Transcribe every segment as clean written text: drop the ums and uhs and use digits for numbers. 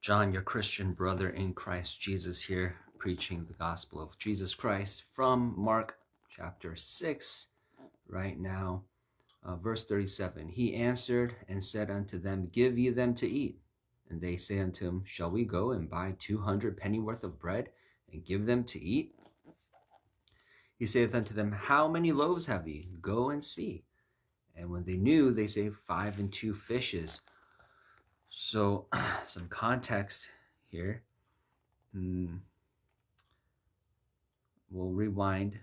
John, your Christian brother in Christ Jesus here, preaching the gospel of Jesus Christ from Mark chapter 6, right now, verse 37. He answered and said unto them, Give ye them to eat. And they say unto him, Shall we go and buy 200 pennyworth of bread and give them to eat? He saith unto them, How many loaves have ye? Go and see. And when they knew, they say, 5 and 2 fishes. So, some context here. We'll rewind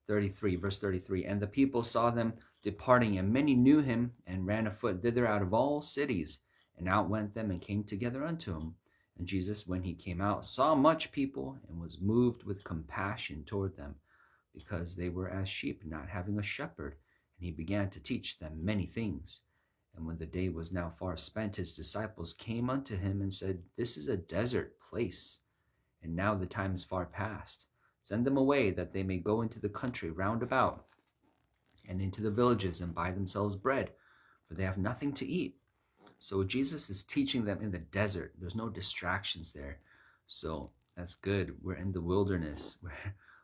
33, verse 33. And the people saw them departing, and many knew him, and ran afoot thither out of all cities. And out went them, and came together unto him. And Jesus, when he came out, saw much people, and was moved with compassion toward them, because they were as sheep, not having a shepherd. And he began to teach them many things. And when the day was now far spent, his disciples came unto him and said, This is a desert place, and now the time is far past. Send them away, that they may go into the country round about, and into the villages, and buy themselves bread, for they have nothing to eat. So Jesus is teaching them in the desert. There's no distractions there. So that's good. We're in the wilderness.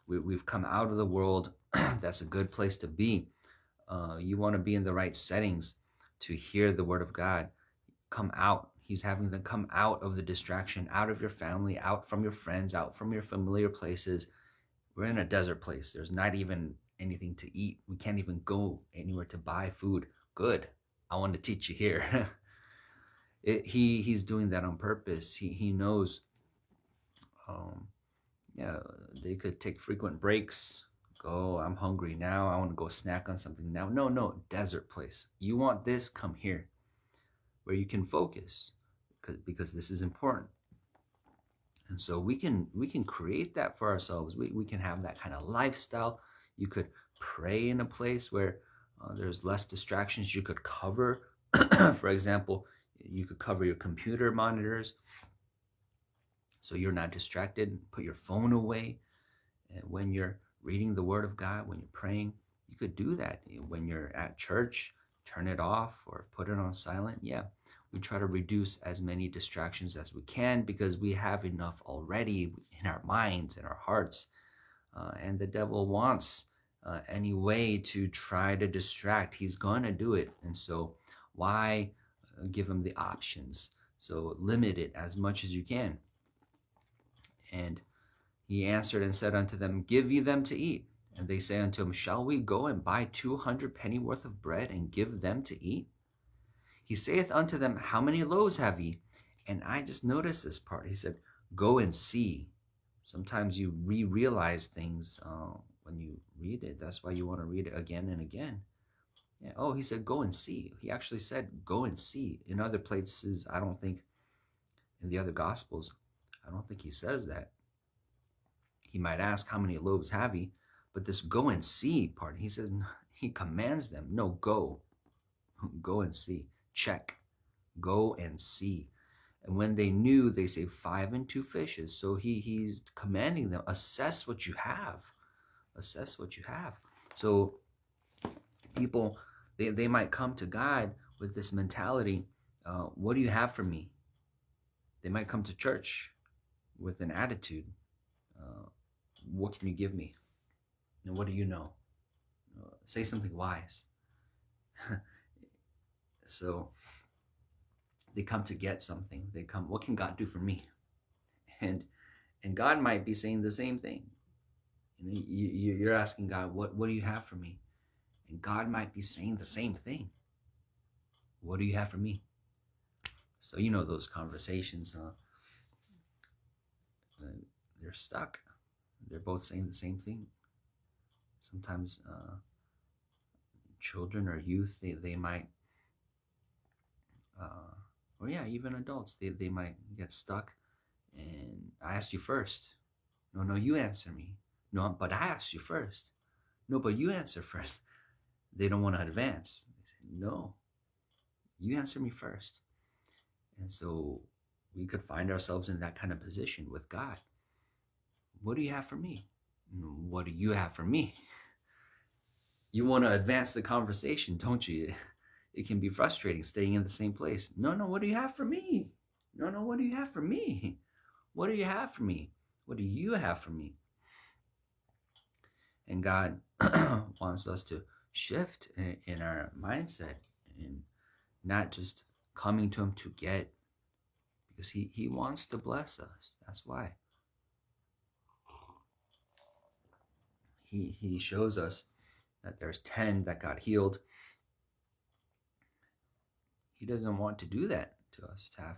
We've come out of the world. That's a good place to be. You want to be in the right settings to hear the word of God. Come out. He's having them come out of the distraction, out of your family, out from your friends, out from your familiar places. We're in a desert place. There's not even anything to eat. We can't even go anywhere to buy food. Good. I want to teach you here. He's doing that on purpose. He knows. Yeah, they could take frequent breaks. Go, I'm hungry now. I want to go snack on something now. No, desert place. You want this? Come here, where you can focus, because this is important. And so we can create that for ourselves. We can have that kind of lifestyle. You could pray in a place where there's less distractions. You could cover, for example, you could cover your computer monitors so you're not distracted. Put your phone away. And when you're reading the Word of God, when you're praying, you could do that. When you're at church, turn it off or put it on silent. Yeah, we try to reduce as many distractions as we can, because we have enough already in our minds and our hearts. And the devil wants any way to try to distract. He's going to do it. And so why give him the options? So limit it as much as you can. And he answered and said unto them, Give ye them to eat. And they say unto him, Shall we go and buy 200 pennyworth of bread and give them to eat? He saith unto them, How many loaves have ye? And I just noticed this part. He said, Go and see. Sometimes you realize things when you read it. That's why you want to read it again and again. Yeah. Oh, he said, Go and see. He actually said, Go and see. In other places, I don't think, in the other Gospels, I don't think he says that. He might ask, How many loaves have ye? But this go and see part, he says, he commands them, no, go. Go and see. Check. Go and see. And when they knew, they say 5 and 2 fishes. So he's commanding them, assess what you have. Assess what you have. So people, they might come to God with this mentality, what do you have for me? They might come to church with an attitude, what can you give me? And what do you know? Say something wise. So they come to get something. They come, what can God do for me? And God might be saying the same thing. You're asking God, what do you have for me? And God might be saying the same thing. What do you have for me? So you know those conversations, they're stuck. They're both saying the same thing. Sometimes children or youth, they might, or yeah, even adults, they might get stuck. And I asked you first. No, you answer me. No, but I asked you first. No, but you answer first. They don't want to advance. They say, no, you answer me first. And so we could find ourselves in that kind of position with God. What do you have for me? What do you have for me? You want to advance the conversation, don't you? It can be frustrating staying in the same place. No, what do you have for me? No, no, what do you have for me? What do you have for me? What do you have for me? And God wants us to shift in our mindset and not just coming to Him to get, because He wants to bless us. That's why. He shows us that there's 10 that got healed. He doesn't want to do that to us, to have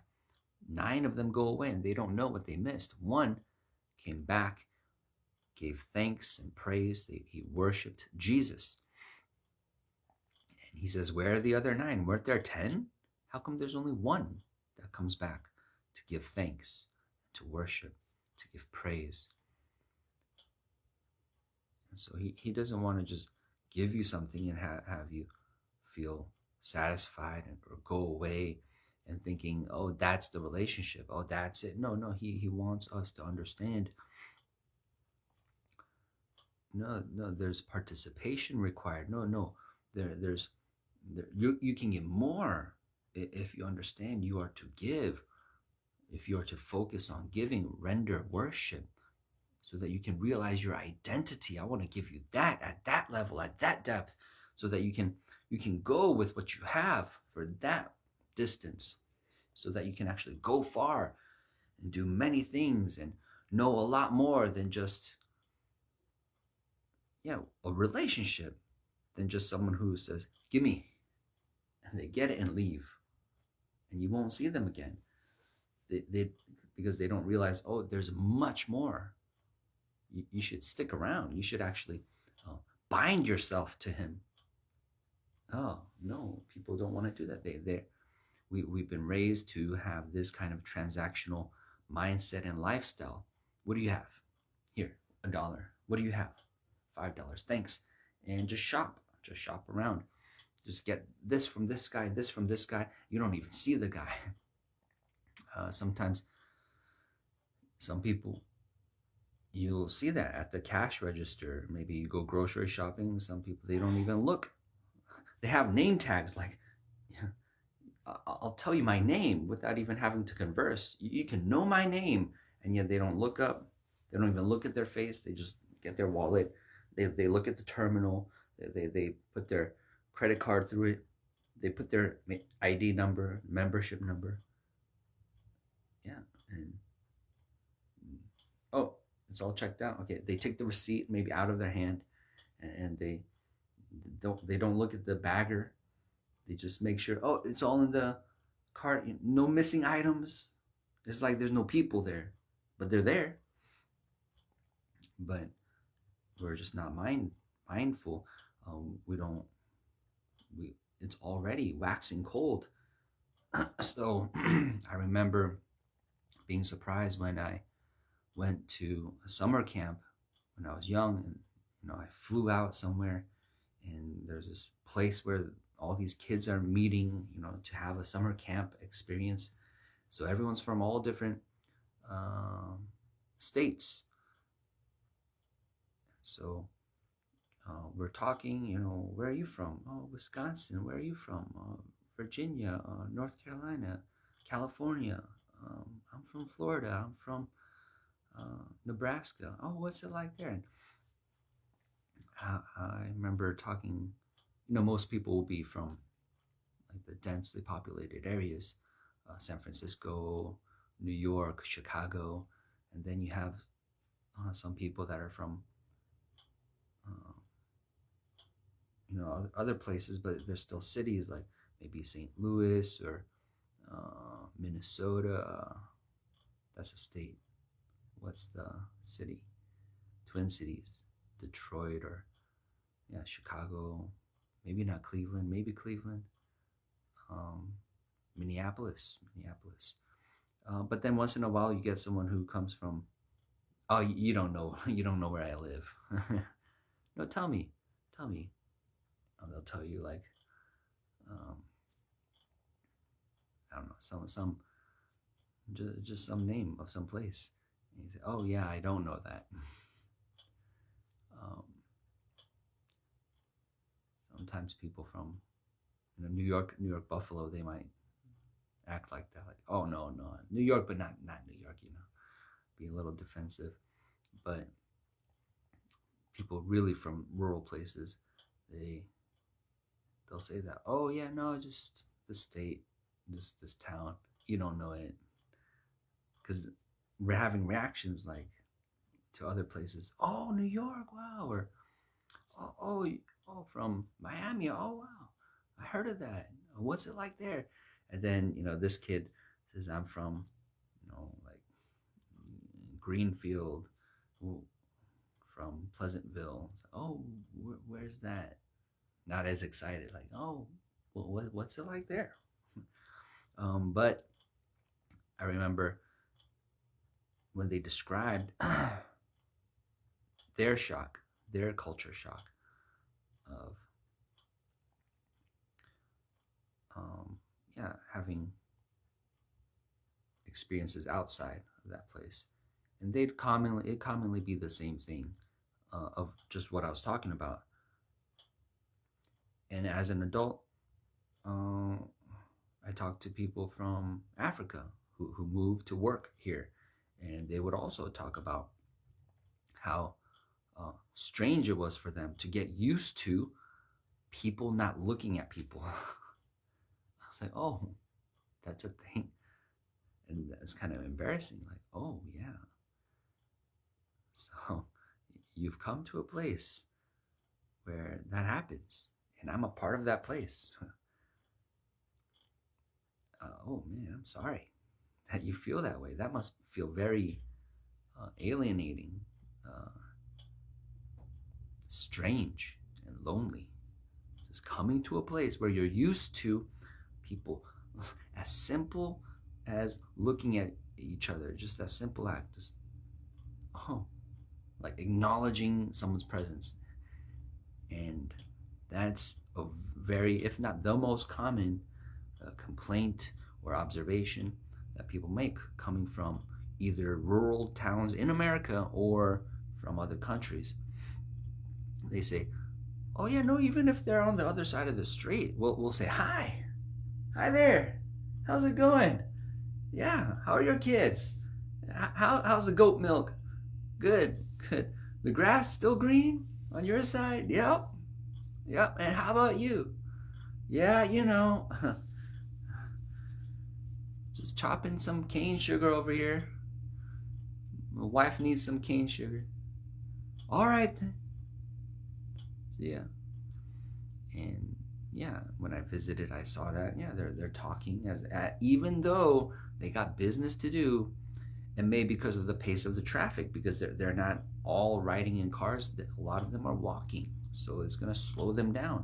9 of them go away and they don't know what they missed. 1 came back, gave thanks and praise. He worshiped Jesus. And He says, where are the other 9? Weren't there 10? How come there's only 1 that comes back to give thanks, to worship, to give praise? And so he doesn't want to just give you something and have you feel satisfied or go away and thinking, oh, that's the relationship. Oh, that's it. No, no, he wants us to understand. No, there's participation required. No, you can get more if you understand you are to give, if you are to focus on giving, render worship, so that you can realize your identity. I want to give you that at that level, at that depth, so that you can go with what you have for that distance, so that you can actually go far and do many things and know a lot more than just a relationship, than just someone who says, give me, and they get it and leave, and you won't see them again. They because they don't realize, oh, there's much more. You should stick around. You should actually bind yourself to Him. Oh no, people don't want to do that. We've been raised to have this kind of transactional mindset and lifestyle. What do you have? Here, $1. What do you have? $5. Thanks. And just shop around. Just get this from this guy, this from this guy. You don't even see the guy. Sometimes some people, you'll see that at the cash register. Maybe you go grocery shopping. Some people, they don't even look. They have name tags like, I'll tell you my name without even having to converse. You can know my name, and yet they don't look up. They don't even look at their face. They just get their wallet. They look at the terminal. They put their credit card through it. They put their ID number, membership number. Yeah, and oh, it's all checked out. Okay, they take the receipt maybe out of their hand, and they don't look at the bagger. They just make sure, oh, it's all in the cart. No missing items. It's like there's no people there, but they're there. But we're just not mindful. It's already waxing cold. So I remember being surprised when I went to a summer camp when I was young, and I flew out somewhere, and there's this place where all these kids are meeting, to have a summer camp experience. So everyone's from all different states. So we're talking, where are you from? Oh, Wisconsin. Where are you from? Virginia, North Carolina, California. I'm from Florida. I'm from Nebraska. Oh, what's it like there? And I remember talking, most people will be from like the densely populated areas, San Francisco, New York, Chicago, and then you have some people that are from other places, but there's still cities like maybe St. Louis or Minnesota. That's a state. What's the city? Twin Cities, Detroit, or Chicago. Maybe not Cleveland. Maybe Cleveland. Minneapolis. But then once in a while you get someone who comes from, oh, you don't know where I live. No, tell me. And they'll tell you like, I don't know, some just some name of some place. And you say, oh yeah, I don't know that. Sometimes people from New York, Buffalo, they might act like that. Like, oh no, no, New York, but not New York. Be a little defensive. But people really from rural places, they they'll say that. Oh yeah, no, just the state, just this town. You don't know it, because we're having reactions like to other places. Oh, New York, wow, or oh, oh, from Miami. Oh, wow, I heard of that. What's it like there? And then this kid says, I'm from, like Greenfield, from Pleasantville. Oh, where's that? Not as excited. Like, oh, well, what's it like there? But I remember when they described their shock, their culture shock of having experiences outside of that place, and it commonly be the same thing of just what I was talking about. And as an adult, I talked to people from Africa who moved to work here, and they would also talk about how strange it was for them to get used to people not looking at people. I was like, oh, that's a thing. And it's kind of embarrassing. Like, oh, yeah. So you've come to a place where that happens, and I'm a part of that place. Oh, man, I'm sorry that you feel that way. That must feel very alienating, strange, and lonely. Just coming to a place where you're used to people as simple as looking at each other, just that simple act, just like acknowledging someone's presence. And that's a very, if not the most common complaint or observation that people make coming from either rural towns in America or from other countries. They say, oh yeah, no, even if they're on the other side of the street, we'll say, hi there, how's it going? Yeah, how are your kids? How's the goat milk? Good. The grass still green on your side? Yep. And how about you? Yeah, just chopping some cane sugar over here. My wife needs some cane sugar. All right then. Yeah. And yeah, when I visited, I saw that. Yeah, they're talking even though they got business to do, and maybe because of the pace of the traffic, because they're not all riding in cars. A lot of them are walking, so it's gonna slow them down.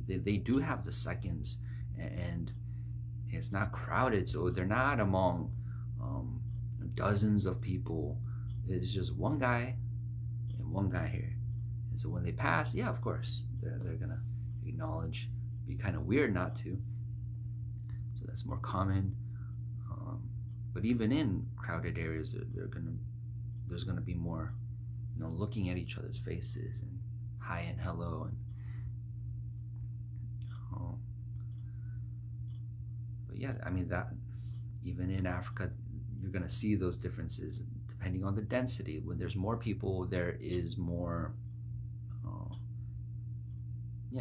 They do have the seconds, and it's not crowded, so they're not among dozens of people. It's just one guy and one guy here. And so when they pass, yeah, of course, they're gonna acknowledge. Be kind of weird not to. So that's more common. But even in crowded areas, there's gonna be more, looking at each other's faces and hi and hello. And but yeah, I mean, that even in Africa, you're gonna see those differences depending on the density. When there's more people, there is more.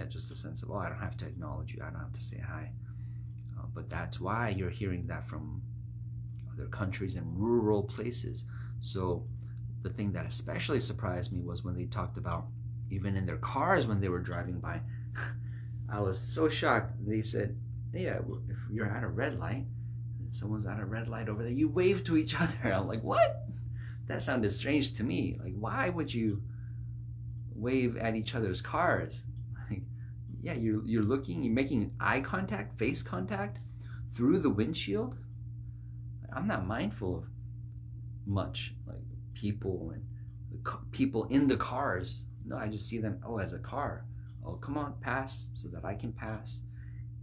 Just a sense of, I don't have to acknowledge you, I don't have to say hi. But that's why you're hearing that from other countries and rural places. So the thing that especially surprised me was when they talked about, even in their cars when they were driving by, I was so shocked. They said, yeah, if you're at a red light, and someone's at a red light over there, you wave to each other. I'm like, what? That sounded strange to me. Like, why would you wave at each other's cars? Like, yeah, you're looking, you're making eye contact, face contact through the windshield. I'm not mindful of much, like people and people in the cars. No, I just see them, as a car. Oh, come on, pass so that I can pass.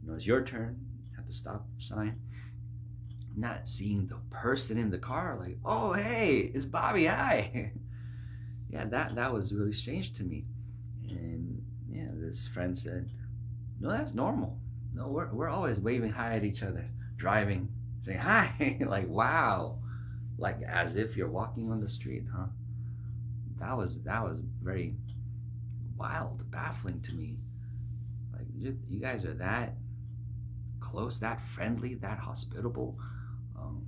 It's your turn. You have to stop sign. Not seeing the person in the car, like, oh, hey, it's Bobby, hi. Yeah, that was really strange to me. And yeah, this friend said, no, that's normal. No, we're always waving hi at each other. driving, saying hi, like wow, like as if you're walking on the street, huh? That was very wild, baffling to me. Like you guys are that close, that friendly, that hospitable. Um,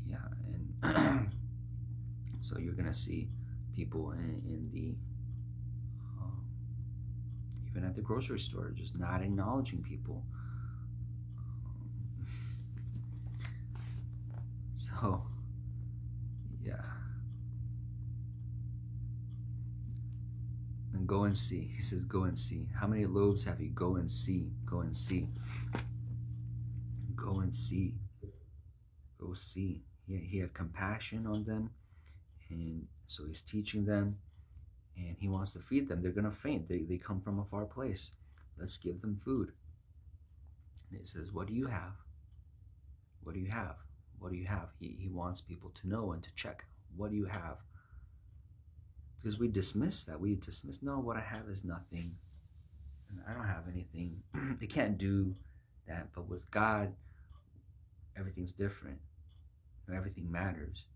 yeah, and so you're gonna see people in the um, even at the grocery store just not acknowledging people. Um, so yeah, and go and see. He says, go and see. How many loaves have you? Go and see. Go and see. Go and see. Go see. He had compassion on them, and so he's teaching them, and he wants to feed them. They're gonna faint. They come from a far place. Let's give them food. And he says, what do you have? What do you have? What do you have? He wants people to know and to check. What do you have? Because we dismiss that. We dismiss, no, what I have is nothing. And I don't have anything. They can't do that. But with God, everything's different. Everything matters.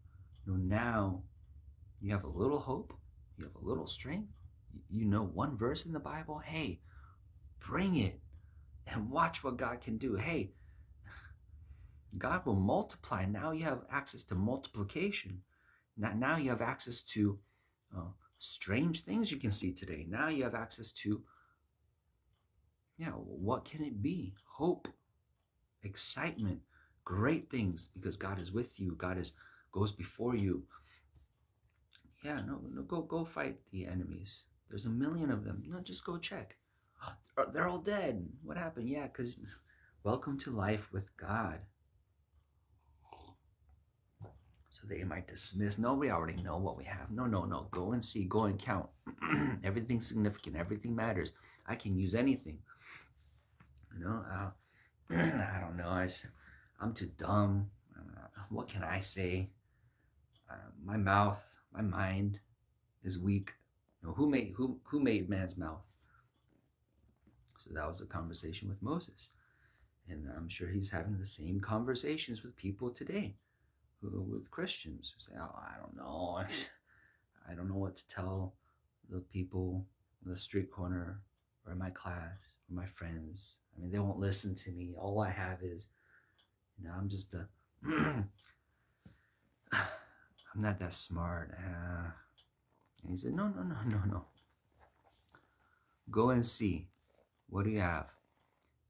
Now you have a little hope. You have a little strength. You know one verse in the Bible. Hey, bring it and watch what God can do. Hey, God will multiply. Now you have access to multiplication. Now you have access to strange things you can see today. Now you have access to, what can it be? Hope, excitement, great things, because God is with you. God goes before you. Yeah, no, go fight the enemies. There's a million of them. No, just go check. They're all dead. What happened? Yeah, because welcome to life with God. So they might dismiss, no, we already know what we have. No. Go and see, go and count. Everything's significant, everything matters. I can use anything. I don't know. I'm too dumb. What can I say? My mouth, my mind is weak. Who made man's mouth? So that was a conversation with Moses. And I'm sure he's having the same conversations with people today, with Christians who say, oh, I don't know. I don't know what to tell the people in the street corner or in my class or my friends. I mean, they won't listen to me. All I have is, I'm just I'm not that smart. And he said, no. Go and see. What do you have?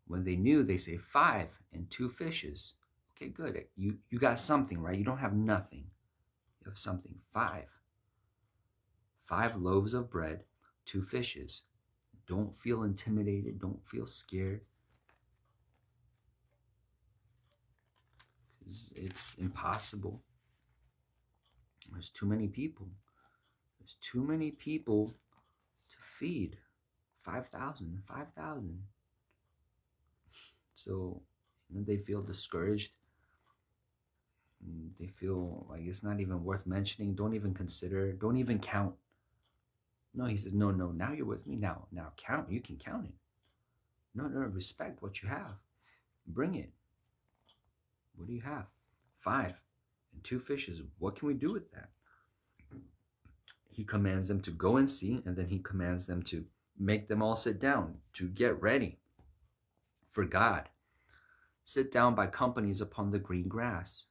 When they knew, they say 5 and 2 fishes. Okay, good. You got something, right? You don't have nothing. You have something. 5 loaves of bread, 2 fishes. Don't feel intimidated. Don't feel scared. It's impossible. There's too many people. There's too many people to feed. 5,000. So they feel discouraged. They feel like it's not even worth mentioning. Don't even consider. Don't even count. No, he says, no. Now you're with me. Now count. You can count it. No. Respect what you have. Bring it. What do you have? 5 and 2 fishes. What can we do with that? He commands them to go and see, and then he commands them to make them all sit down, to get ready for God. Sit down by companies upon the green grass.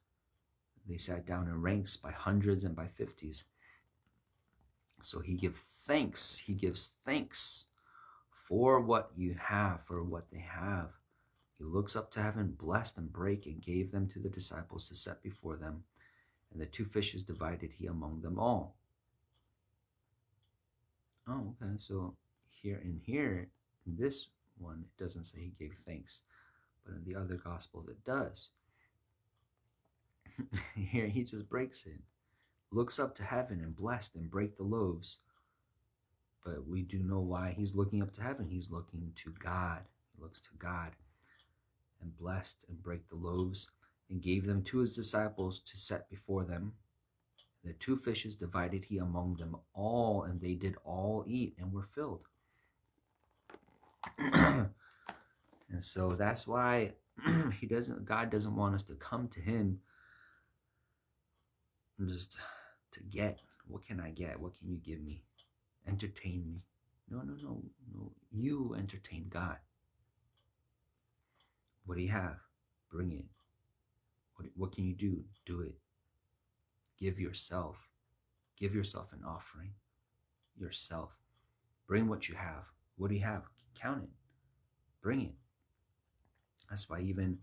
They sat down in ranks by hundreds and by 50s. So he gives thanks. He gives thanks for what you have, for what they have. He looks up to heaven, blessed and brake, and gave them to the disciples to set before them. And the 2 fishes divided he among them all. Oh, okay. So in this one, it doesn't say he gave thanks. But in the other Gospels, it does. Here, he just breaks it. Looks up to heaven and blessed and break the loaves. But we do know why he's looking up to heaven. He's looking to God. He looks to God. And blessed and break the loaves and gave them to his disciples to set before them. The 2 fishes divided he among them all, and they did all eat and were filled. And so that's why God doesn't want us to come to him just to get. What can I get? What can you give me? Entertain me. No, no, no, no. You entertain God. What do you have? Bring it. What can you do? Do it. Give yourself. Give yourself an offering. Yourself. Bring what you have. What do you have? Count it. Bring it. That's why even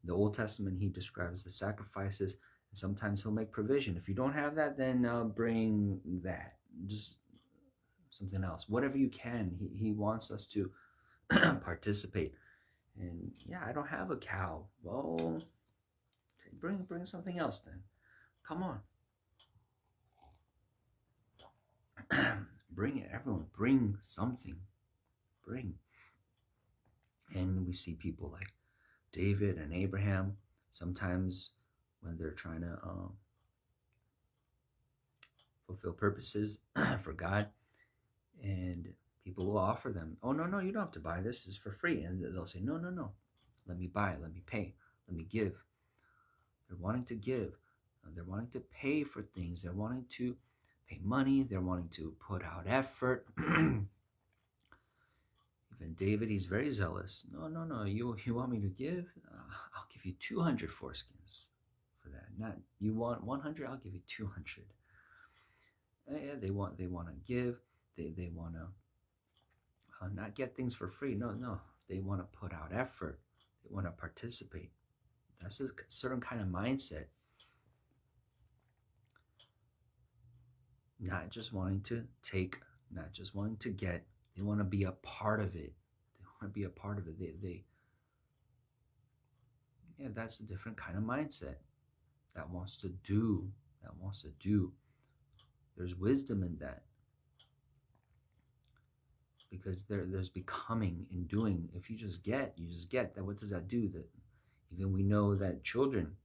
the Old Testament, he describes the sacrifices. And sometimes he'll make provision. If you don't have that, then bring that. Just something else. Whatever you can. He wants us to participate. And yeah, I don't have a cow. Well, bring something else then. Come on. Bring it, everyone. Bring something. Bring. And we see people like David and Abraham. Sometimes when they're trying to fulfill purposes for God, and people will offer them, oh, no, you don't have to buy this. It's for free. And they'll say, no. Let me buy. Let me pay. Let me give. They're wanting to give. They're wanting to pay for things. They're wanting to pay money. They're wanting to put out effort. Even David, he's very zealous. No. You want me to give? I'll give you 200 foreskins for that. Not you want 100? I'll give you 200. Yeah, they want to give. They want to not get things for free. No. They want to put out effort. They want to participate. That's a certain kind of mindset. Not just wanting to take, not just wanting to get. They want to be a part of it. They want to be a part of it. Yeah, that's a different kind of mindset. That wants to do. There's wisdom in that. Because there's becoming and doing. If you just get. That what does that do? That even we know that children,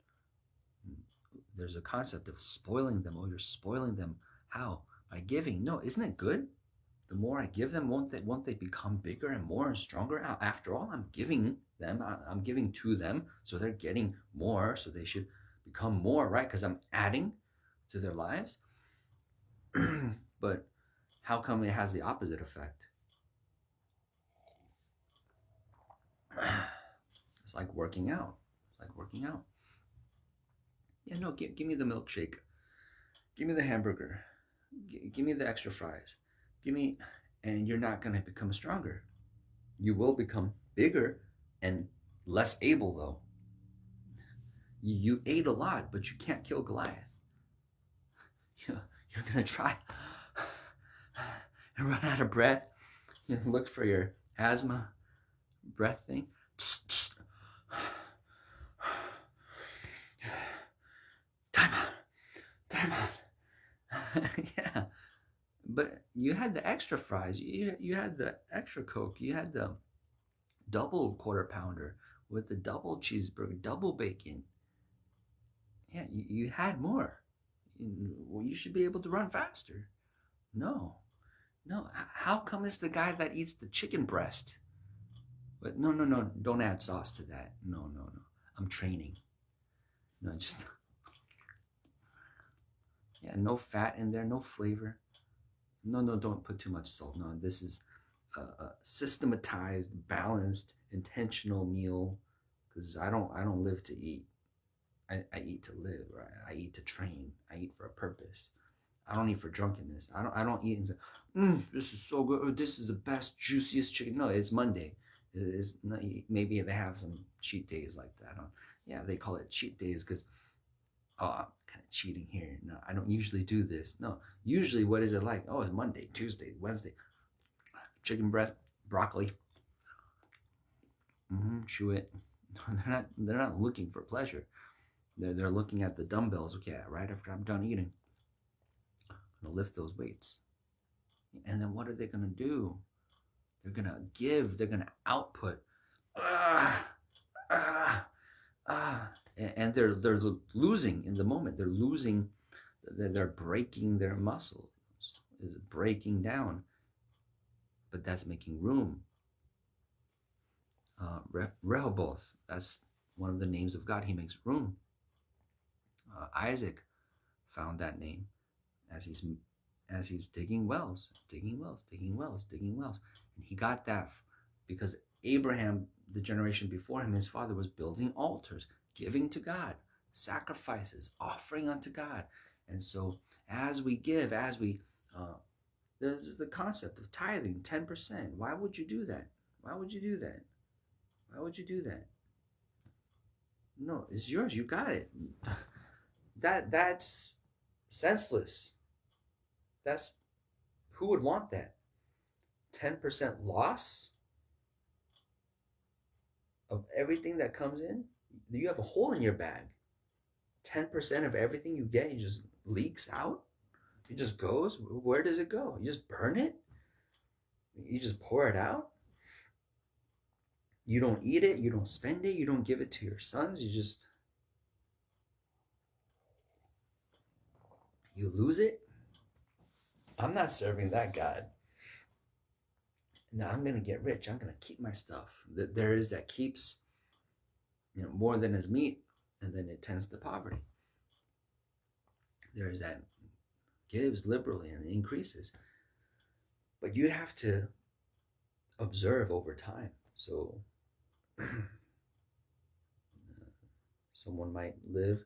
there's a concept of spoiling them. Oh, you're spoiling them. How? By giving. No, isn't it good? The more I give them, won't they become bigger and more and stronger? After all, I'm giving them. I'm giving to them, so they're getting more. So they should become more, right? Because I'm adding to their lives. But how come it has the opposite effect? It's like working out. Yeah, no, give me the milkshake. Give me the hamburger. Give me the extra fries. And you're not going to become stronger. You will become bigger and less able, though. You ate a lot, but you can't kill Goliath. You're going to try and run out of breath. You look for your asthma breath thing. Time out. Yeah. But you had the extra fries. You had the extra Coke. You had the double quarter pounder with the double cheeseburger, double bacon. Yeah, you had more. Well, you should be able to run faster. No. How come it's the guy that eats the chicken breast? But no. Don't add sauce to that. No. I'm training. No, just yeah, no fat in there, no flavor. No, don't put too much salt. No, this is a systematized, balanced, intentional meal. Because I don't live to eat. I eat to live, right? I eat to train. I eat for a purpose. I don't eat for drunkenness. I don't eat and say, this is so good. Or, this is the best, juiciest chicken. No, it's Monday. It's not, maybe they have some cheat days like that. Yeah, they call it cheat days because, oh, I'm kind of cheating here. No, I don't usually do this. No, usually what is it like? Oh, it's Monday, Tuesday, Wednesday. Chicken breast, broccoli. Chew it. They're not looking for pleasure. They're looking at the dumbbells. Okay, right after I'm done eating, I'm gonna lift those weights. And then what are they gonna do? They're gonna give. They're gonna output. And they're losing in the moment. They're losing. They're breaking their muscles. Is breaking down. But that's making room. Rehoboth. That's one of the names of God. He makes room. Isaac found that name as he's digging wells, digging wells, digging wells, digging wells, and he got that because Abraham, the generation before him, his father was building altars, giving to God, sacrifices, offering unto God, and so as we give, as we there's the concept of tithing, 10%. Why would you do that? Why would you do that? Why would you do that? No, it's yours. You got it. That's senseless. That's who would want that? 10% loss of everything that comes in? You have a hole in your bag. 10% of everything you get, it just leaks out. It just goes. Where does it go? You just burn it? You just pour it out? You don't eat it. You don't spend it. You don't give it to your sons. You lose it. I'm not serving that God. No, I'm going to get rich. I'm going to keep my stuff. There is that keeps more than his meat, and then it tends to poverty. There is that gives liberally and increases. But you have to observe over time. So someone might live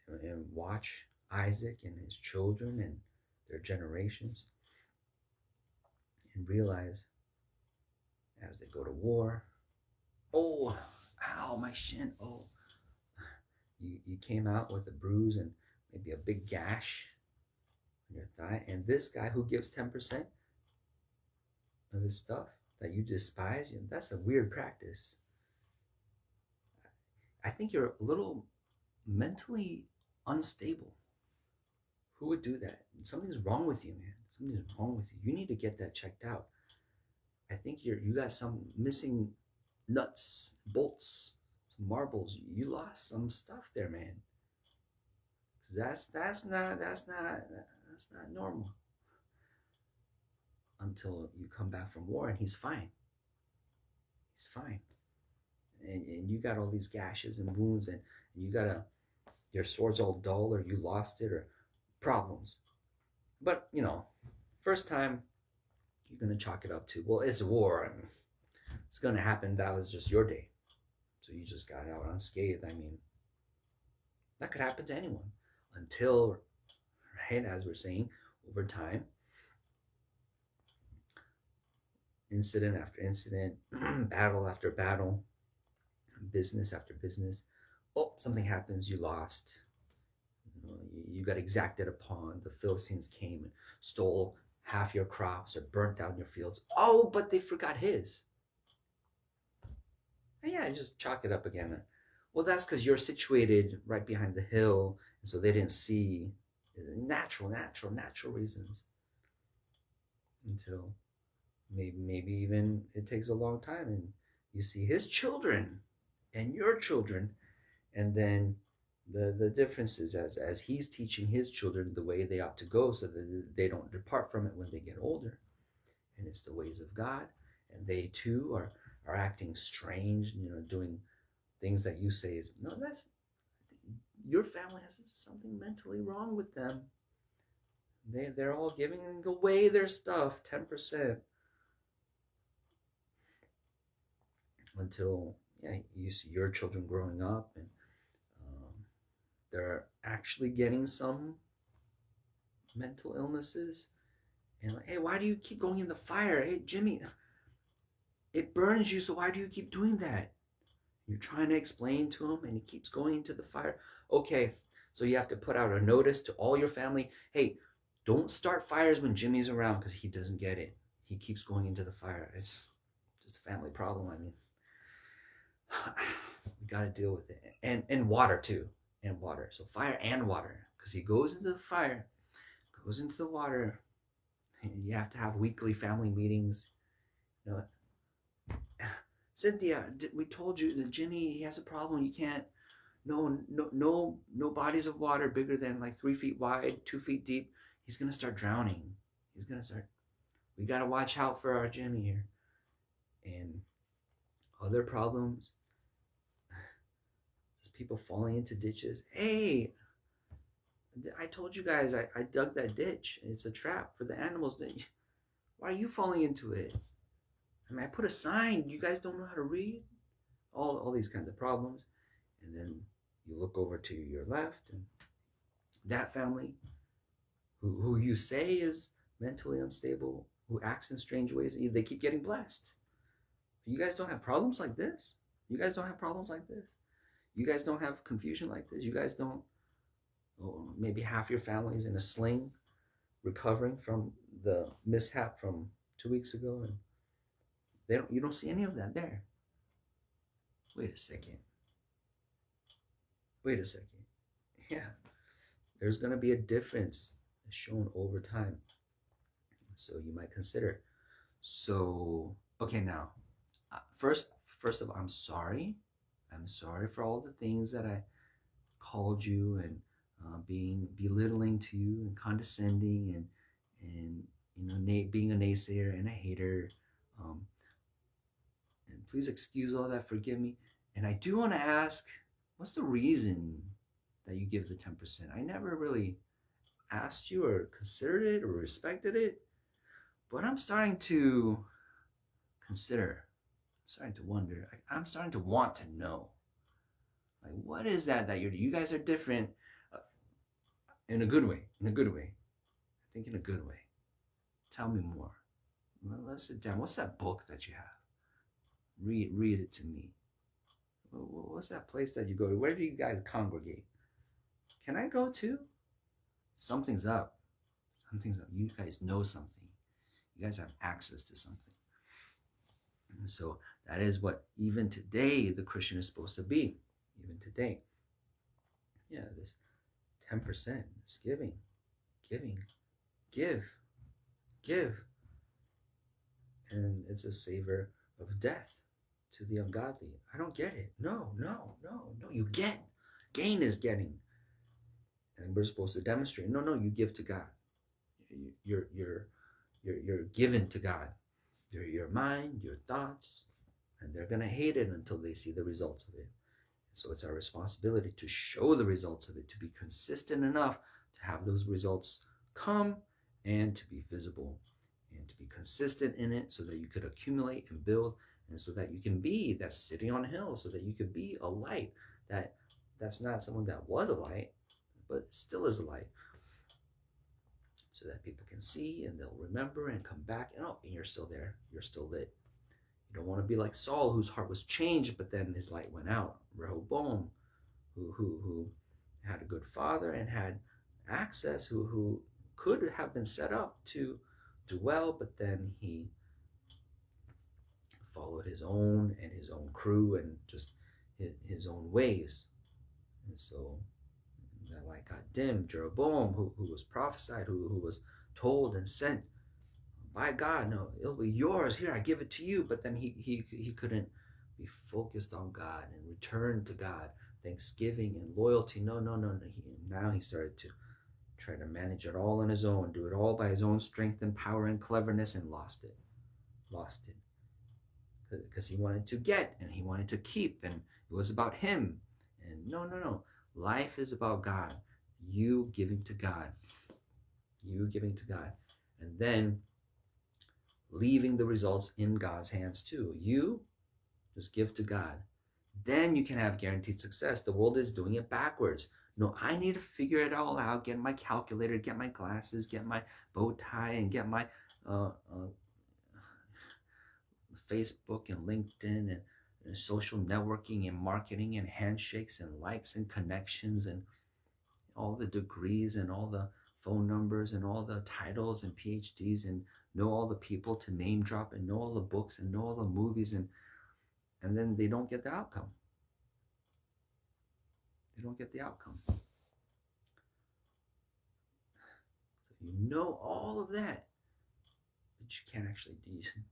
and watch Isaac and his children and their generations and realize as they go to war, oh, ow, my shin, oh, you came out with a bruise and maybe a big gash on your thigh, and this guy who gives 10% of his stuff that you despise, that's a weird practice. I think you're a little mentally unstable. Who would do that? Something's wrong with you, man. Something's wrong with you. You need to get that checked out. I think you got some missing nuts, bolts, some marbles. You lost some stuff there, man. That's not normal. Until you come back from war and he's fine. He's fine. And you got all these gashes and wounds and you got your sword's all dull or you lost it or problems. But, first time you're going to chalk it up to, well, it's war and it's going to happen. That was just your day. So you just got out unscathed. I mean, that could happen to anyone until, right, as we're saying, over time, incident after incident, battle after battle, business after business. Oh, something happens, you lost. You got exacted upon. The Philistines came and stole half your crops or burnt down your fields. Oh, but they forgot his. And yeah, just chalk it up again. Well, that's because you're situated right behind the hill, and so they didn't see natural reasons until maybe even it takes a long time and you see his children and your children, and then the differences as he's teaching his children the way they ought to go so that they don't depart from it when they get older. And it's the ways of God, and they too are acting strange, doing things that you say is no, that's your family has something mentally wrong with them. They're all giving away their stuff 10%. Until you see your children growing up and they're actually getting some mental illnesses and like, hey, why do you keep going in the fire? Hey, Jimmy, it burns you, so why do you keep doing that? You're trying to explain to him and he keeps going into the fire. Okay, so you have to put out a notice to all your family. Hey, don't start fires when Jimmy's around because he doesn't get it. He keeps going into the fire. It's just a family problem. I mean, we got to deal with it. And water too. And water. So fire and water. Because he goes into the fire, goes into the water. And you have to have weekly family meetings. Cynthia, we told you that Jimmy, he has a problem. You can't, no bodies of water bigger than like 3 feet wide, 2 feet deep. He's going to start drowning. We got to watch out for our Jimmy here. And Other problems, just people falling into ditches. Hey, I told you guys I dug that ditch. It's a trap for the animals. Why are you falling into it? I mean, I put a sign. You guys don't know how to read? All these kinds of problems. And then you look over to your left, and that family who you say is mentally unstable, who acts in strange ways, they keep getting blessed. You guys don't have problems like this. You guys don't have problems like this. You guys don't have confusion like this. You guys don't. Oh, maybe half your family is in a sling, recovering from the mishap from 2 weeks ago, and they don't. You don't see any of that there. Wait a second. Wait a second. Yeah, there's gonna be a difference shown over time. So you might consider. So okay, now, first of all, I'm sorry. I'm sorry for all the things that I called you, and being belittling to you and condescending, and being a naysayer and a hater. Um, and please excuse all that. Forgive me. And I do want to ask, what's the reason that you give the 10%? I never really asked you or considered it or respected it, but I'm starting to consider, starting to wonder. I'm starting to want to know. Like, what is that you guys are different, in a good way? In a good way. I think in a good way. Tell me more. Let's sit down. What's that book that you have? Read it to me. What's that place that you go to? Where do you guys congregate? Can I go too? Something's up. Something's up. You guys know something. You guys have access to something. And so that is what even today the Christian is supposed to be. Even today. Yeah, this 10% is giving. Give. And it's a savor of death to the ungodly. I don't get it. No. You get. Gain is getting. And we're supposed to demonstrate. No, you give to God. You're given to God. Your mind, your thoughts, and they're gonna hate it until they see the results of it. So it's our responsibility to show the results of it, to be consistent enough to have those results come, and to be visible, and to be consistent in it, so that you could accumulate and build, and so that you can be that city on a hill, so that you could be a light. That's not someone that was a light, but still is a light, so that people can see and they'll remember and come back, and you're still there, you're still lit. You don't want to be like Saul, whose heart was changed, but then his light went out. Rehoboam, who had a good father and had access, who could have been set up to do well, but then he followed his own crew and just his own ways. And so that light got dimmed. Jeroboam, who was prophesied, who was told and sent by God, no, it'll be yours. Here, I give it to you. But then he couldn't be focused on God and return to God, thanksgiving and loyalty. No. Now he started to try to manage it all on his own, do it all by his own strength and power and cleverness, and lost it. Because he wanted to get and he wanted to keep, and it was about him. And no. Life is about God. You giving to God. And then leaving the results in God's hands too. You just give to God. Then you can have guaranteed success. The world is doing it backwards. No, I need to figure it all out, get my calculator, get my glasses, get my bow tie, and get my Facebook and LinkedIn and social networking and marketing and handshakes and likes and connections and all the degrees and all the phone numbers and all the titles and PhDs, and know all the people to name drop, and know all the books and know all the movies, and then they don't get the outcome. So you know all of that, but you can't actually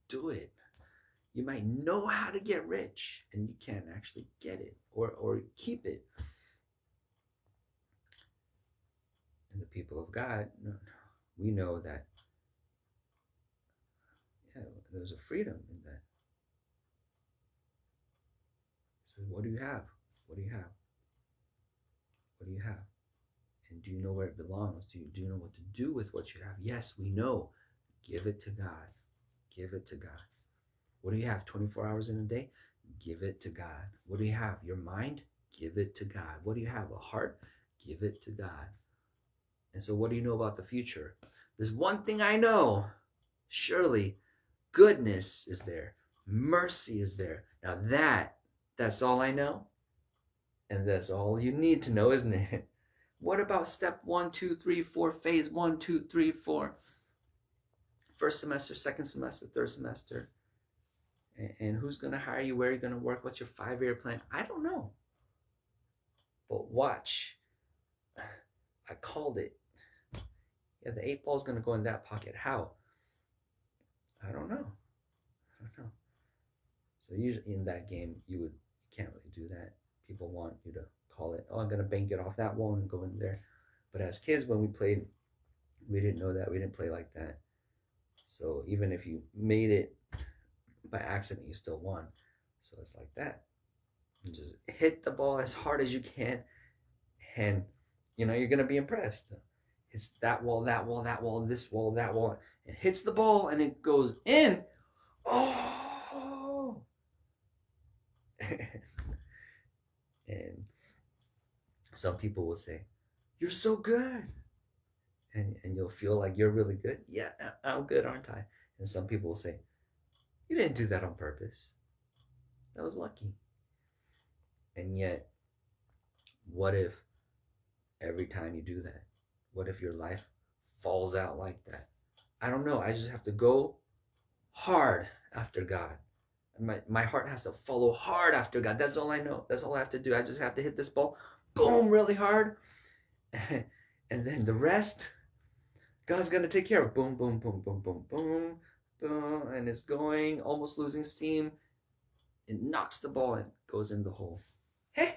do it. You might know how to get rich, and you can't actually get it or keep it. And the people of God, we know that there's a freedom in that. So what do you have? What do you have? What do you have? And do you know where it belongs? Do you know what to do with what you have? Yes, we know. Give it to God. Give it to God. What do you have? 24 hours in a day? Give it to God. What do you have? Your mind? Give it to God. What do you have? A heart? Give it to God. And so, what do you know about the future? There's one thing I know. Surely, goodness is there, mercy is there. Now, that's all I know. And that's all you need to know, isn't it? What about step 1, 2, 3, 4, phase 1, 2, 3, 4? First semester, second semester, third semester. And who's going to hire you? Where are you going to work? What's your 5-year plan? I don't know. But watch. I called it. Yeah, the 8 ball is going to go in that pocket. How? I don't know. So usually in that game, you can't really do that. People want you to call it, oh, I'm going to bank it off that wall and go in there. But as kids, when we played, we didn't know that. We didn't play like that. So even if you made it by accident, you still won. So it's like that. You just hit the ball as hard as you can, and you're gonna be impressed. It's that wall, that wall, that wall, this wall, that wall. It hits the ball and it goes in. Oh! And some people will say, "You're so good," and you'll feel like you're really good. Yeah, I'm good, aren't I? And some people will say, "You didn't do that on purpose. That was lucky." And yet, what if every time you do that? What if your life falls out like that? I don't know. I just have to go hard after God. My heart has to follow hard after God. That's all I know. That's all I have to do. I just have to hit this ball, boom, really hard. And then the rest, God's going to take care of. Boom, boom, boom, boom, boom, boom, boom. And it's going, almost losing steam. It knocks the ball and goes in the hole. Hey,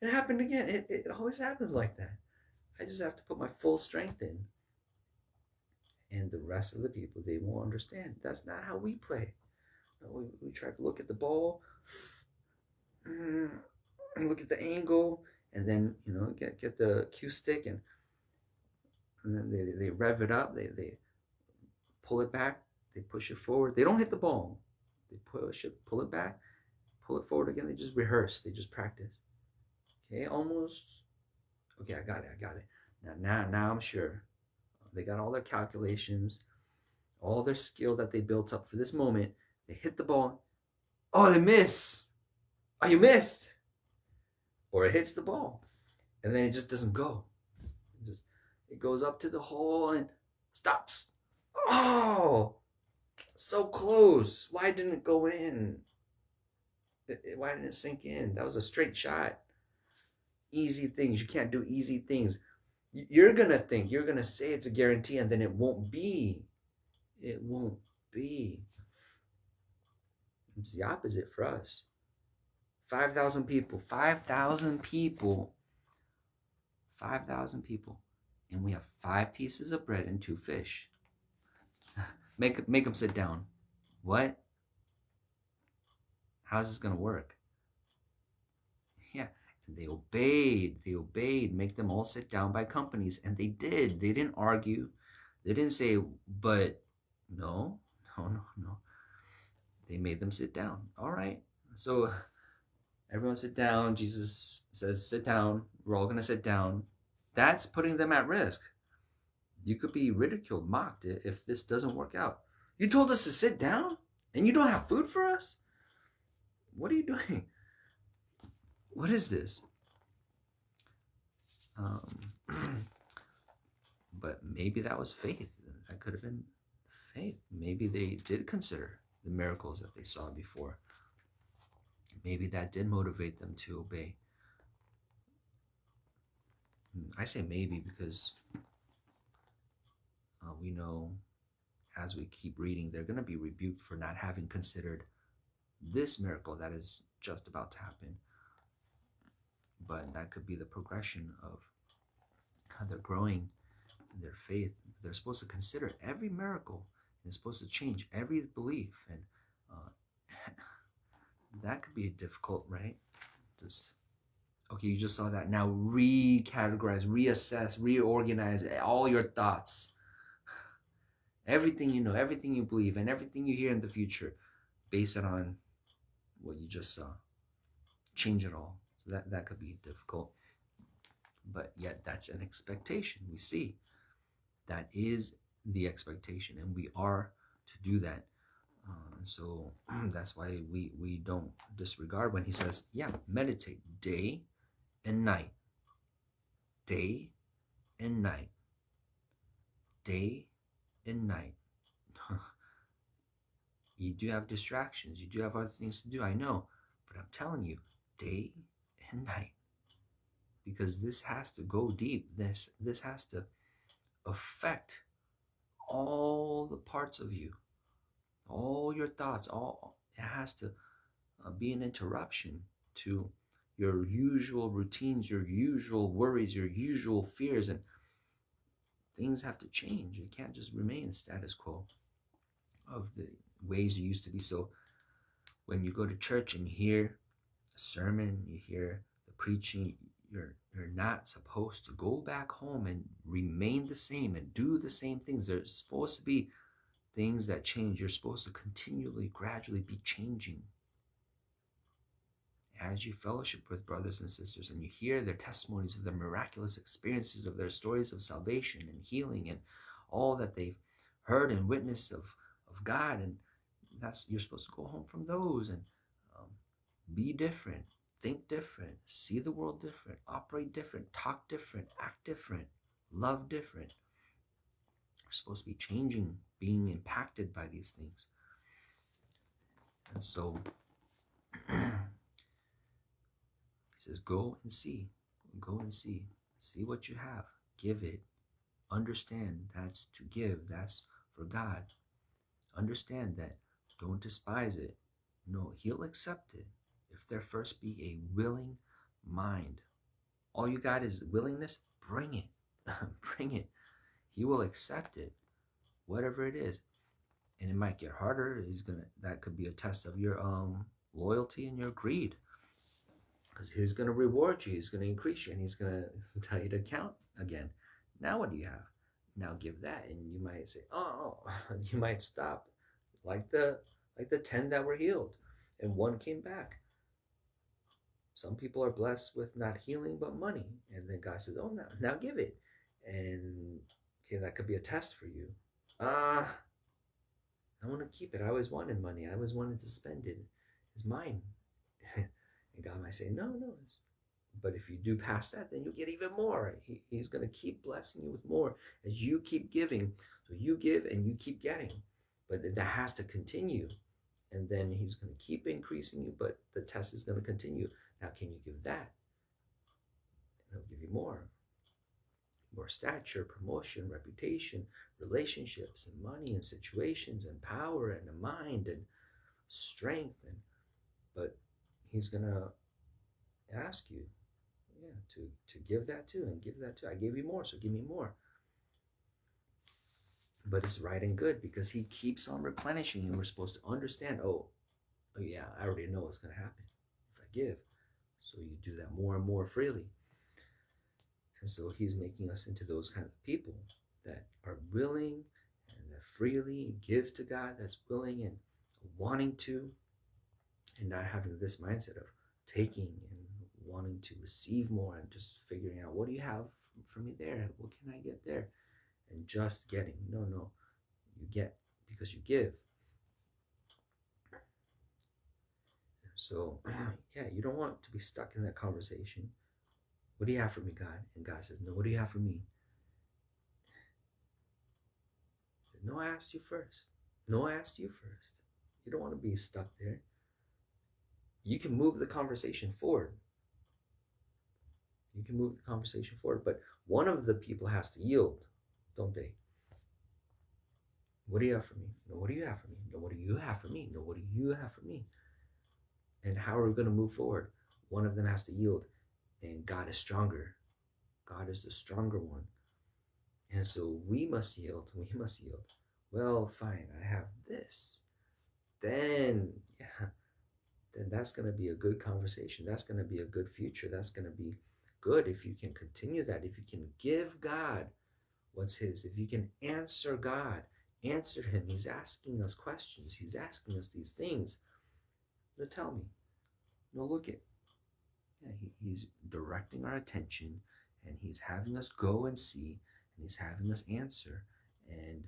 it happened again. It always happens like that. I just have to put my full strength in. And the rest of the people, they won't understand. That's not how we play. We try to look at the ball, and look at the angle, and then get the cue stick, and then they rev it up. They pull it back. They push it forward. They don't hit the ball. They push it, pull it back, pull it forward again. They just rehearse. They just practice. Okay, almost. Okay, I got it. Now I'm sure. They got all their calculations, all their skill that they built up for this moment. They hit the ball. Oh, they miss. Oh, you missed. Or it hits the ball. And then it just doesn't go. It goes up to the hole and stops. Oh, so close. Why didn't it go in? Why didn't it sink in? That was a straight shot. Easy things. You can't do easy things. You're going to say it's a guarantee, and then it won't be. It won't be. It's the opposite for us. 5,000 people. 5,000 people. 5,000 people. And we have 5 pieces of bread and 2 fish. Make them sit down. What? How's this going to work? Yeah. And they obeyed. Make them all sit down by companies. And they did. They didn't argue. They didn't say, but no. They made them sit down. All right. So everyone sit down. Jesus says, sit down. We're all going to sit down. That's putting them at risk. You could be ridiculed, mocked if this doesn't work out. You told us to sit down and you don't have food for us? What are you doing? What is this? But maybe that was faith. That could have been faith. Maybe they did consider the miracles that they saw before. Maybe that did motivate them to obey. I say maybe because we know as we keep reading, they're going to be rebuked for not having considered this miracle that is just about to happen. But that could be the progression of how they're growing in their faith. They're supposed to consider every miracle. They're supposed to change every belief. And That could be difficult, right? Just okay, you just saw that. Now recategorize, reassess, reorganize all your thoughts, everything you know, everything you believe, and everything you hear in the future. Base it on what you just saw. Change it all. So that could be difficult. But yet that's an expectation. We see that is the expectation, and we are to do that. So that's why we don't disregard when he says, yeah, meditate day and night, day and night, day and night. You do have distractions, you do have other things to do, I know, but I'm telling you, day and night, because this has to go deep. This has to affect all the parts of you, all your thoughts. All it has to be an interruption to your usual routines, your usual worries, your usual fears, and things have to change. You can't just remain status quo of the ways you used to be. So when you go to church and you hear a sermon, you hear the preaching, you're not supposed to go back home and remain the same and do the same things. There's supposed to be things that change. You're supposed to continually, gradually be changing. As you fellowship with brothers and sisters and you hear their testimonies of their miraculous experiences, of their stories of salvation and healing and all that they've heard and witnessed of God, and you're supposed to go home from those and be different, think different, see the world different, operate different, talk different, act different, love different. We're supposed to be changing, being impacted by these things. And so he says, go and see, see what you have, give it, understand that's to give, that's for God. Understand that, don't despise it. No, he'll accept it if there first be a willing mind. All you got is willingness, bring it. Bring it. He will accept it, whatever it is. And it might get harder. That could be a test of your loyalty and your greed. Because he's gonna reward you, he's gonna increase you, and he's gonna tell you to count again. Now what do you have? Now give that. And you might say, oh, you might stop. Like the 10 that were healed, and one came back. Some people are blessed with not healing but money, and then God says, "Oh, now give it." And okay, that could be a test for you. I want to keep it. I always wanted money. I always wanted to spend it. It's mine. And God might say, "No, no." But if you do pass that, then you'll get even more. He's going to keep blessing you with more as you keep giving. So you give and you keep getting. But that has to continue. And then he's going to keep increasing you, but the test is going to continue. Now, can you give that? And he'll give you more. More stature, promotion, reputation, relationships, and money, and situations, and power, and a mind, and strength. But he's going to ask you, to give that too, and give that too. I gave you more, so give me more. But it's right and good because he keeps on replenishing, and we're supposed to understand, oh yeah, I already know what's going to happen if I give. So you do that more and more freely. And so he's making us into those kind of people that are willing and that freely give to God, that's willing and wanting to, and not having this mindset of taking and wanting to receive more and just figuring out, what do you have for me there? What can I get there? And just getting. No. You get because you give. So, yeah, you don't want to be stuck in that conversation. What do you have for me, God? And God says, no, what do you have for me? No, I asked you first. No, I asked you first. You don't want to be stuck there. You can move the conversation forward. You can move the conversation forward, but one of the people has to yield, don't they? What do you have for me? No, what do you have for me? No, what do you have for me? No, what do you have for me? And how are we going to move forward? One of them has to yield, and God is stronger. God is the stronger one. And so we must yield. We must yield. Well, fine, I have this. Then then that's going to be a good conversation. That's going to be a good future. That's going to be good if you can continue that. If you can give God what's his, if you can answer God, answer him. He's asking us questions. He's asking us these things. No, tell me. No, look it. Yeah, he's directing our attention, and he's having us go and see, and he's having us answer. And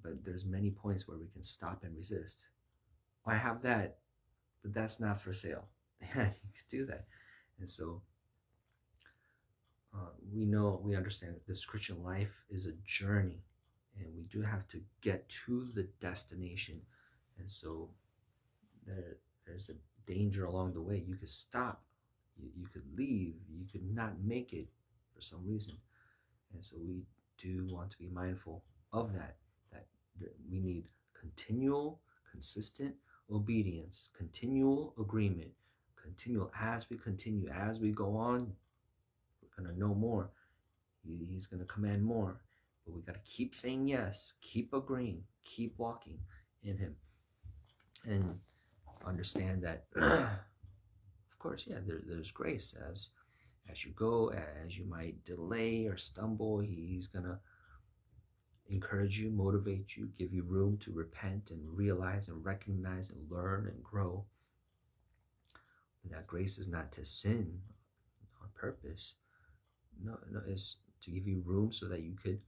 but there's many points where we can stop and resist. I have that, but that's not for sale. Yeah, you could do that. And so we understand that this Christian life is a journey, and we do have to get to the destination. And so there's a danger along the way. You could stop, you could leave, you could not make it for some reason. And so we do want to be mindful of that we need continual, consistent obedience, continual agreement, continual as we continue, as we go on, we're going to know more. He's going to command more. But we got to keep saying yes, keep agreeing, keep walking in him. And understand that, of course, yeah, there's grace as you go, as you might delay or stumble. He's going to encourage you, motivate you, give you room to repent and realize and recognize and learn and grow. But that grace is not to sin on purpose. No, it's to give you room so that you could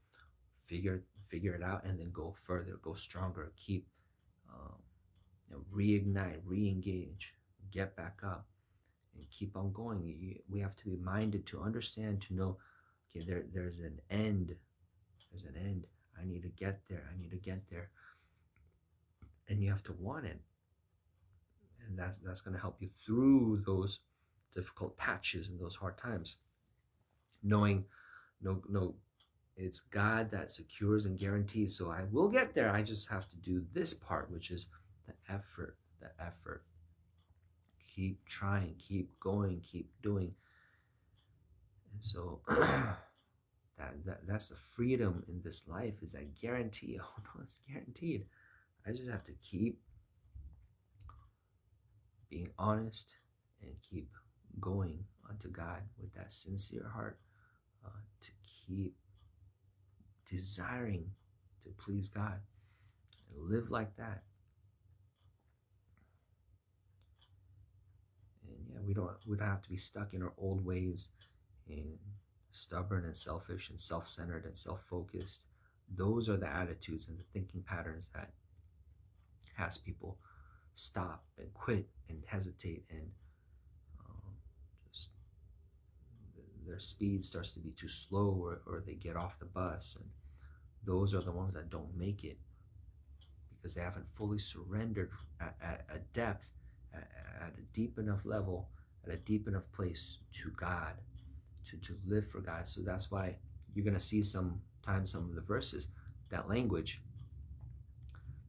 figure it out and then go further, go stronger, keep reignite, re-engage, get back up, and keep on going. We have to be minded to understand, to know, okay, there's an end. There's an end. I need to get there. I need to get there. And you have to want it. And that's going to help you through those difficult patches and those hard times. Knowing, no, it's God that secures and guarantees. So I will get there. I just have to do this part, which is the effort. Keep trying, keep going, keep doing. And so that's the freedom in this life, is that guarantee. Oh no, it's guaranteed. I just have to keep being honest and keep going unto God with that sincere heart, to keep desiring to please God and live like that. And yeah, we don't have to be stuck in our old ways and stubborn and selfish and self-centered and self-focused. Those are the attitudes and the thinking patterns that has people stop and quit and hesitate, and just their speed starts to be too slow, or they get off the bus. And those are the ones that don't make it, because they haven't fully surrendered at a depth, at a deep enough level, at a deep enough place to God, to live for God. So that's why you're going to see sometimes some of the verses, that language,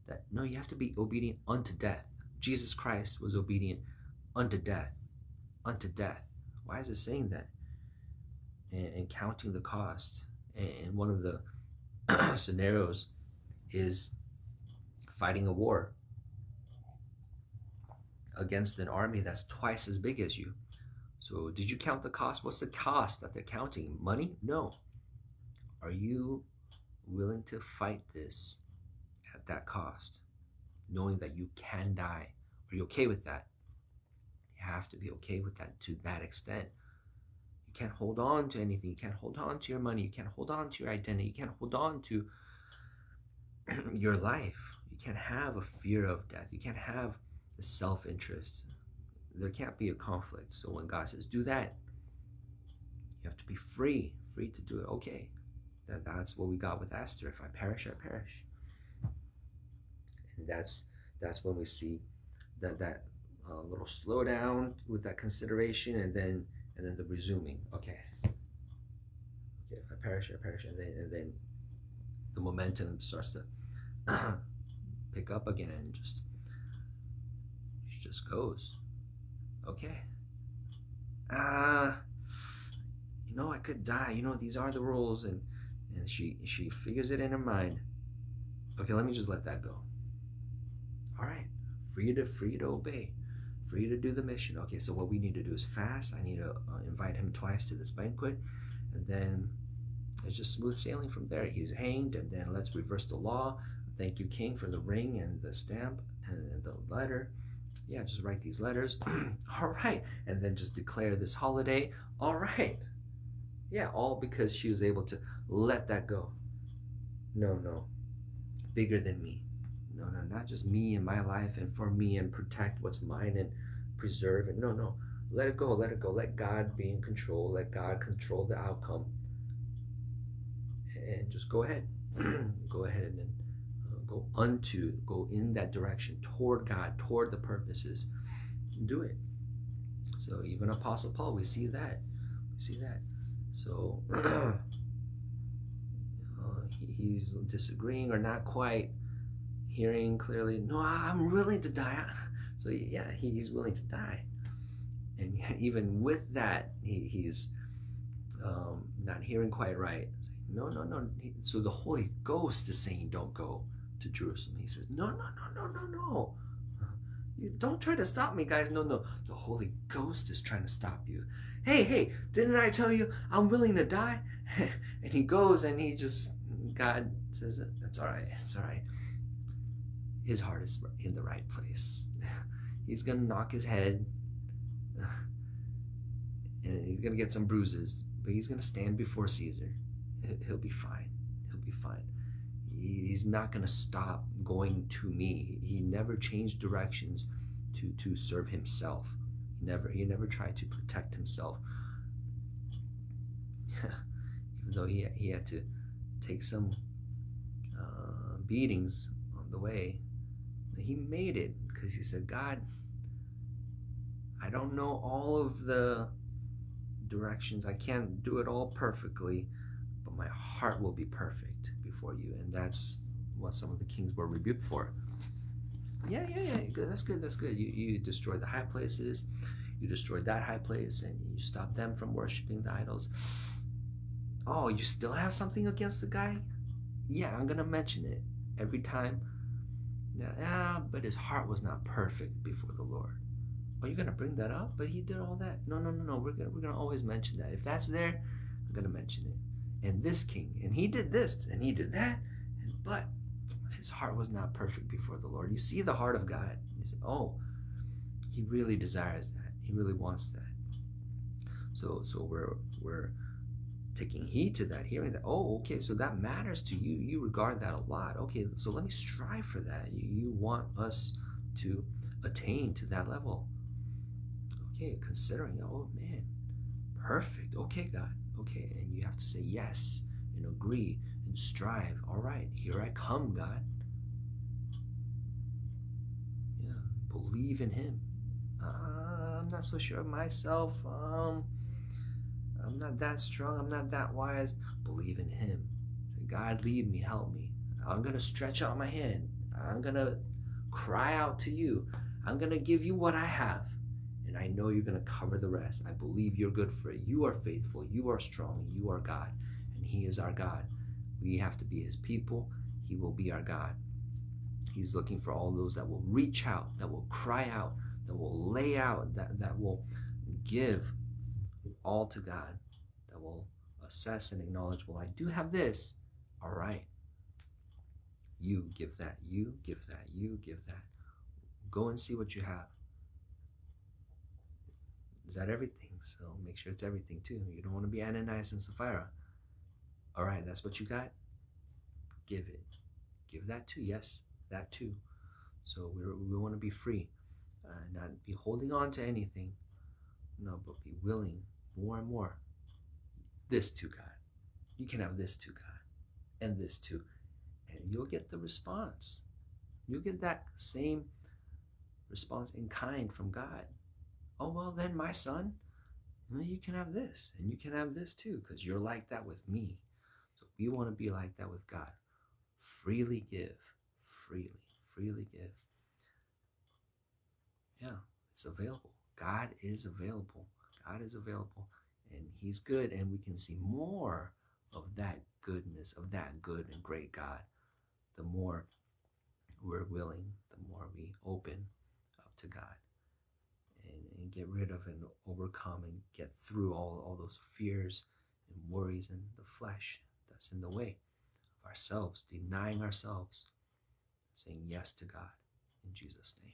that no, you have to be obedient unto death. Jesus Christ was obedient unto death. Unto death. Why is it saying that? And counting the cost. And one of the scenarios is fighting a war against an army that's twice as big as you. So did you count the cost? What's the cost that they're counting? Money? No. Are you willing to fight this at that cost, knowing that you can die? Are you okay with that? You have to be okay with that to that extent. You can't hold on to anything. You can't hold on to your money. You can't hold on to your identity. You can't hold on to your life. You can't have a fear of death. You can't have a self-interest. There can't be a conflict. So when God says, do that, you have to be free to do it. Okay, that's what we got with Esther. If I perish, I perish. And that's when we see that little slowdown with that consideration, and then the resuming. Okay, if I perish, I perish, and then the momentum starts to pick up again, and just goes. Okay. I could die. These are the rules, and she figures it in her mind. Okay, let me just let that go. All right, free to obey, free to do the mission. Okay, so what we need to do is fast. I need to invite him twice to this banquet, and then it's just smooth sailing from there. He's hanged, and then let's reverse the law. Thank you, King, for the ring and the stamp and the letter. Yeah, just write these letters. All right, and then just declare this holiday. All right. Yeah, all because she was able to let that go. No, bigger than me. No, not just me and my life and for me and protect what's mine and preserve it. No, let it go, let it go. Let God be in control. Let God control the outcome. And just go ahead. Go ahead and then go in that direction toward God, toward the purposes. Do it. So even Apostle Paul, we see that. So he's disagreeing or not quite hearing clearly. No, I'm willing to die. So yeah, he's willing to die, and even with that, he's not hearing quite right. No. So the Holy Ghost is saying, "Don't go to Jerusalem." He says, "No. You don't try to stop me, guys. No. The Holy Ghost is trying to stop you. Hey, didn't I tell you I'm willing to die?" And he goes and God says, "It's all right. It's all right." His heart is in the right place. He's going to knock his head and he's going to get some bruises, but he's going to stand before Caesar. He'll be fine. He's not going to stop going to me. He never changed directions to serve himself. He never tried to protect himself. Even though he had to take some beatings on the way, he made it because he said, "God, I don't know all of the directions. I can't do it all perfectly, but my heart will be perfect before you." And that's what some of the kings were rebuked for. Yeah. Good. That's good. You destroyed the high places. You destroyed that high place, and you stopped them from worshiping the idols. Oh, you still have something against the guy? Yeah, I'm gonna mention it every time. Yeah, but his heart was not perfect before the Lord. Oh, you're gonna bring that up? But he did all that. No. We're gonna always mention that. If that's there, I'm gonna mention it. And this king, and he did this, and he did that, but his heart was not perfect before the Lord. You see the heart of God. You say, oh, he really desires that. He really wants that. So we're taking heed to that, hearing that. Oh, okay, so that matters to you. You regard that a lot. Okay, so let me strive for that. You want us to attain to that level. Okay, considering, oh man, perfect. Okay, God. Okay, and you have to say yes and agree and strive. All right, here I come, God. Yeah, believe in him. I'm not so sure of myself. I'm not that strong. I'm not that wise. Believe in him. Say, God, lead me, help me. I'm going to stretch out my hand. I'm going to cry out to you. I'm going to give you what I have. And I know you're going to cover the rest. I believe you're good for it. You are faithful. You are strong. You are God. And he is our God. We have to be his people. He will be our God. He's looking for all those that will reach out, that will cry out, that will lay out, that will give all to God, that will assess and acknowledge, well, I do have this. All right. You give that. You give that. You give that. Go and see what you have. Is that everything? So make sure it's everything too. You don't want to be Ananias and Sapphira. All right, that's what you got. Give it. Give that too. Yes, that too. So we want to be free, not be holding on to anything. No, but be willing more and more. This too, God. You can have this too, God, and this too, and you'll get the response. You'll get that same response in kind from God. Oh, well, then, my son, you can have this, and you can have this too, because you're like that with me. So we want to be like that with God. Freely give, freely give. Yeah, it's available. God is available. God is available, and he's good, and we can see more of that goodness, of that good and great God. The more we're willing, the more we open, to God, and get rid of and overcome and get through all those fears and worries and the flesh that's in the way of ourselves, denying ourselves, saying yes to God in Jesus' name.